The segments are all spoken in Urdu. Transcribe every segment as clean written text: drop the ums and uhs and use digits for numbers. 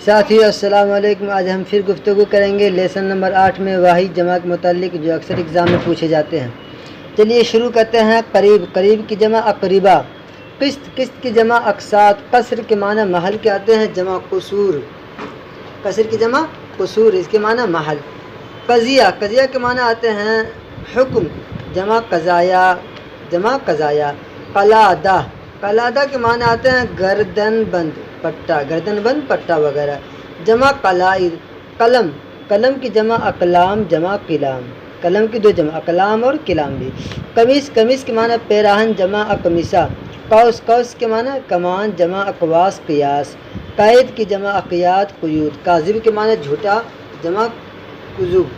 ساتھیو السلام علیکم۔ آج ہم پھر گفتگو کریں گے لیسن نمبر 8 میں واحد جمع کے متعلق جو اکثر ایگزام میں پوچھے جاتے ہیں۔ چلیے شروع کرتے ہیں۔ قریب، قریب کی جمع اقربا۔ قسط، قسط کی جمع اقساط۔ قصر کے معنی محل کے آتے ہیں، جمع قصور۔ قصر کی جمع قصور، اس کے معنی محل۔ قضیہ، قضیہ کے معنی آتے ہیں حکم، جمع قضایا، جمع قضایا۔ قلادہ، قلادہ کے معنی آتے ہیں گردن بند پٹا، گردن بند پٹا وغیرہ، جمع قلائد۔ قلم، قلم کی جمع اقلام، جمع قلام۔ قلم کی دو جمع اقلام اور قلام بھی۔ قمیص، قمیص کے معنی پیراہن، جمع اقمصہ۔ قوس، قوس کے معنی کمان، جمع اقواس قیاس۔ قید کی جمع اقیاد قیود۔ کاذب کے معنی جھوٹا، جمع کذوب۔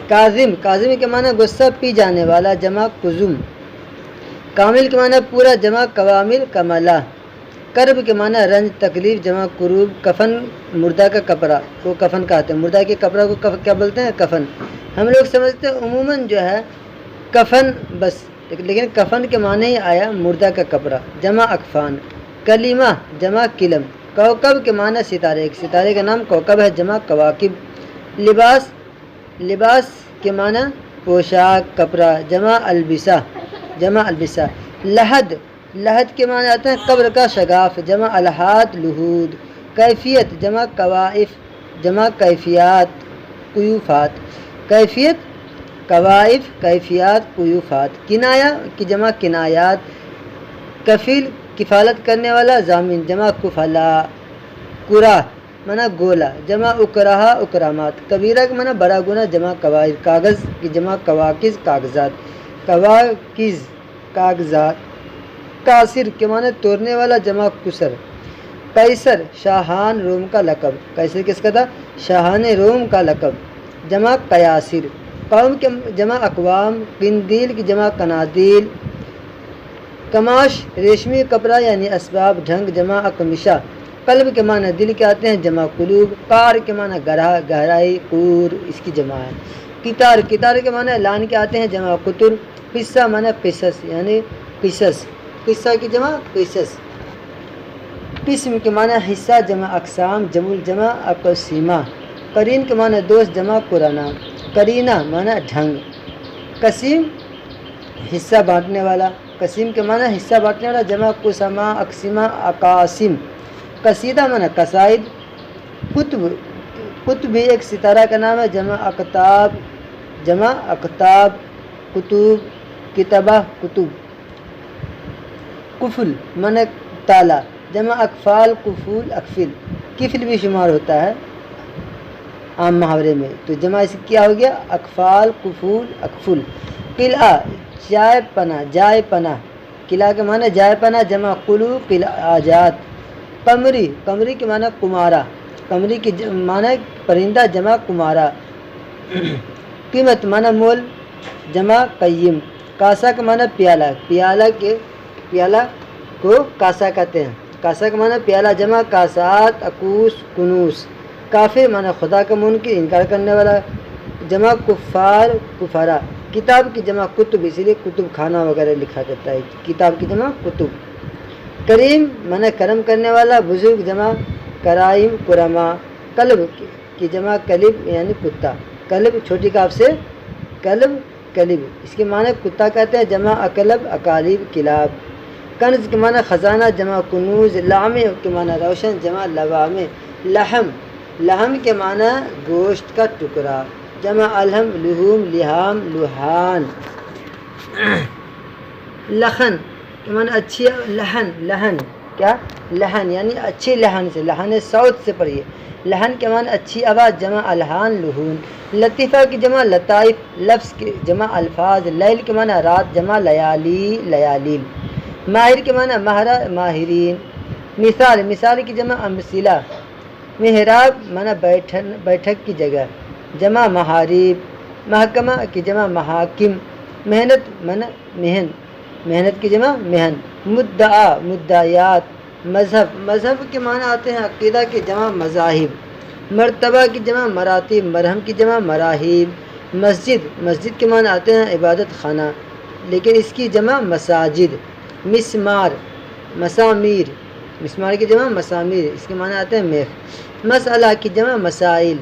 کاظم، کاظم کے معنی غصہ پی جانے والا، جمع کظم۔ کامل کے معنی پورا، جمع کوامل کملہ۔ کرب کے معنی رنج تکلیف، جمع کروب۔ کفن، مردہ کا کپڑا کو کفن کہتے ہیں، مردہ کے کپڑا کو کیا بولتے ہیں؟ کفن۔ ہم لوگ سمجھتے ہیں عموماً جو ہے کفن بس، لیکن کفن کے معنی ہی آیا مردہ کا کپڑا، جمع اکفان۔ کلیمہ، جمع کلم۔ کوکب کے معنی ستارے، ایک ستارے کا نام کوکب ہے، جمع کواکب۔ لباس، لباس کے معنی پوشاک کپڑا، جمع البسہ، جمع البسہ۔ لحد، لحد کے معنی آتے ہیں قبر کا شگاف، جمع الحاد لحود۔ کیفیت، جمع کوائف، جمع کیفیات قیوفات۔ کیفیت، کوائف، کیفیات قیوفات۔ کنایہ کی جمع کنایات۔ کفیل، کفالت کرنے والا، ضامن، جمع کفلا۔ کرا معنی گولا، جمع اکراہا اکرامات۔ کبیرہ کے معنی بڑا گناہ، جمع کبائر۔ کاغذ کی جمع کواکز، کاغذات۔ کواکز، کاغذات۔ کاسر کے معنی توڑنے والا، جمع کسر۔ قیصر، شاہان روم کا لقب۔ قیصر کس کا تھا؟ شاہان روم کا لقب، جمع قیاصر۔ قوم کے جمع اقوام۔ قندیل کی جمع قنادیل۔ کماش، ریشمی کپڑا یعنی اسباب ڈھنگ، جمع اقمشہ۔ قلب کے معنی دل کے آتے ہیں، جمع قلوب۔ قار کے معنی گہرا، گہرائی، قور اس کی جمع ہے۔ کتار، کتار کے معنی اعلان کے آتے ہیں، جمع قطر۔ قصہ معنی قصص یعنی قصص، قصہ کی جمع قصص۔ قسم کے معنی حصہ، جمع اقسام، جمع اقسیمہ۔ قرین کے معنی دوست، جمع قرنا۔ قرینہ معنی ڈھنگ۔ قسیم، حصہ بانٹنے والا۔ قسیم کے معنی حصہ بانٹنے والا، جمع قسمہ، اقسمہ، اقاسم۔ قصیدہ معنی قصائد۔ قطب، قطب بھی ایک ستارہ کا نام ہے، جمع اقطاب، جمع اقطاب۔ کتب، کتبہ، کتب۔ قفل معنی تالا، جمع اقفال، قفول، اقفل۔ قفل بھی شمار ہوتا ہے عام محاورے میں، تو جمع اس کیا ہو گیا؟ اقفال، قفول، اقفل۔ قلعہ، جائے پناہ، جائے پناہ۔ قلعہ کے معنی جائے پناہ، جمع قلوع، قلعاجات۔ قمری، قمری کے معنی کمارا، قمری کی معنی پرندہ، جمع کمارا۔ قیمت معنی مول، جمع قیم۔ کاسہ کا معنی پیالہ، پیالہ کو کاسہ کہتے ہیں، کاسہ کا معنی پیالہ، جمع کاسات، اکوس، کنوس۔ کافر معنی خدا کا منکر، انکار کرنے والا، جمع کفار، کفارا۔ کتاب کی جمع کتب، اسی لیے کتب خانہ وغیرہ لکھا جاتا ہے، کتاب کی جمع کتب۔ کریم معنی کرم کرنے والا، بزرگ، جمع کرائم، کرما۔ کلب کی جمع کلب یعنی کتا، کلب چھوٹی کاف سے کلب، کلب اس کے معنی کتا کہتے ہیں، جمع اکلب، اکالب، کلاب۔ کنز کے معنی خزانہ، جمع کنوز۔ لامع کے معنی روشن، جمع لوامع۔ لحم، لحم کے معنی گوشت کا ٹکڑا، جمع الحم، لحوم، لحام، لحان۔ لخن کے معنی اچھی، لہن، لہن کیا؟ لہن یعنی اچھی لہن سے، لہن صوت سے پڑھیے۔ لہن کے معنی اچھی آواز، جمع الحان، لحون۔ لطیفہ کی جمع لطائف، لفظ کی جمع الفاظ۔ لیل کے معنی رات، جمع لیالی، لیالیل۔ ماہر کے معنی ماہرہ، ماہرین۔ مثال، مثال کی جمع امثلہ۔ محراب معنی بیٹھک کی جگہ، جمع محاریب۔ محکمہ کی جمع محاکم۔ محنت معنی محن، محنت کی جمع محن۔ مدعا، مدعیات۔ مذہب، مذہب کے معنی آتے ہیں عقیدہ کی جمع مذاہب۔ مرتبہ کی جمع مراتب، مرہم کی جمع مراحیب۔ مسجد، مسجد کے معنی آتے ہیں عبادت خانہ، لیکن اس کی جمع مساجد۔ مسمار، مسامیر، مسمار کی جمع مسامیر، اس کے معنی آتے ہیں میخ۔ مسئلہ کی جمع مسائل،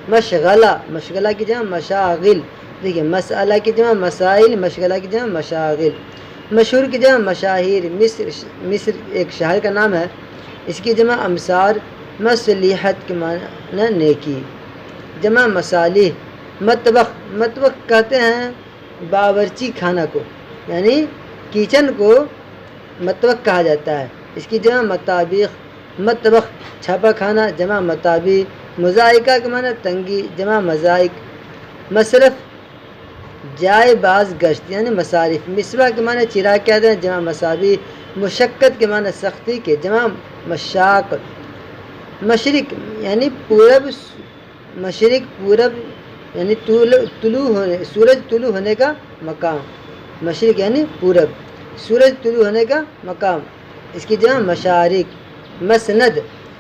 مشغلہ، مشغلہ کی جمع مشاغل، دیکھیے مسئلہ کی جمع مسائل، مشغلہ کی جمع مشاغل، مشہور کی جمع مشاہیر، مصر ایک شہر کا نام ہے، اس کی جمع امصار، مصلحت کے معنی نیکی، جمع مصالح، مطبخ، مطبخ کہتے ہیں باورچی خانہ کو، یعنی کچن کو مطبخ کہا جاتا ہے، اس کی جمع مطابخ، مطبخ چھاپا خانہ، جمع مطابخ، مذائقہ کے معنی تنگی، جمع مذائق، مصرف جائے باز گشت یعنی مصارف، مصباح کے معنی چراغ کہتے ہیں، جمع مصابیح، مشقت کے معنی سختی کے، جمع مشاق، مشرق یعنی پورب، مشرق پورب یعنی سورج طلوع ہونے کا مقام، مشرق یعنی پورب، سورج طلوع ہونے کا مقام، اس کی جمع مشارق، مسند،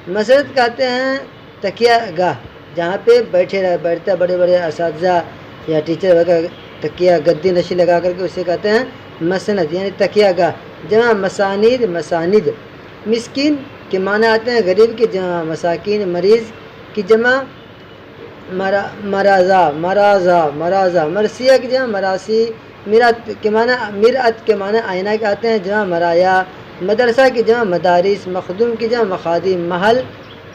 مسند کہتے ہیں تکیہ گاہ، جہاں پہ بیٹھتا بڑے بڑے اساتذہ یا ٹیچر وغیرہ تکیہ گدی نشی لگا کر کے اسے کہتے ہیں مسند یعنی تکیہ گاہ، جمع مسانید، مساند، مسکین کے معنی آتے ہیں غریب کی جمع مساکین، مریض کی جمع مرازہ، مرثیہ کی جمع مراسی، مرأت کے معنی آئینہ کے آتے ہیں، جمع مرایا، مدرسہ کی جمع مدارس، مخدوم کی جمع مخادم، محل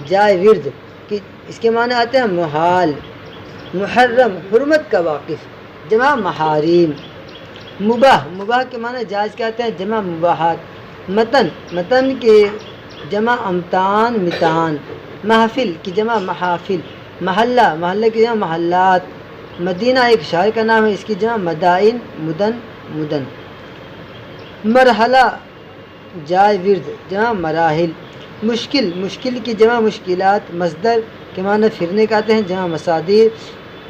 جائے ورد کی اس کے معنی آتے ہیں محال، محرم حرمت کا واقف، جمع محاریم، مباح، مباح کے معنی جائز کے آتے ہیں، جمع مباحات، متن، متن کی جمع امتان، متان، محفل کی جمع محافل، محلہ، محلہ کی جمع محلات، مدینہ ایک شہر کا نام ہے، اس کی جمع مدائن، مدن، مدن، مرحلہ جائے ورد، جمع مراحل، مشکل، مشکل کی جمع مشکلات، مصدر کے معنی پھرنے کا آتے ہیں، جمع مصادر،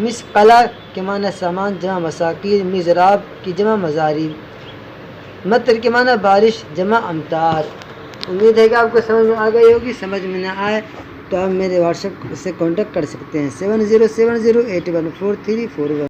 مسقلہ کے معنی سامان، جمع مساقیر، مضراب کی جمع مضارب، مطر کے معنی بارش، جمع امطار۔ امید ہے کہ آپ کو سمجھ میں آ گئی ہوگی، سمجھ میں نہ آئے تو آپ میرے واٹس ایپ سے کانٹیکٹ کر سکتے ہیں 7070814341۔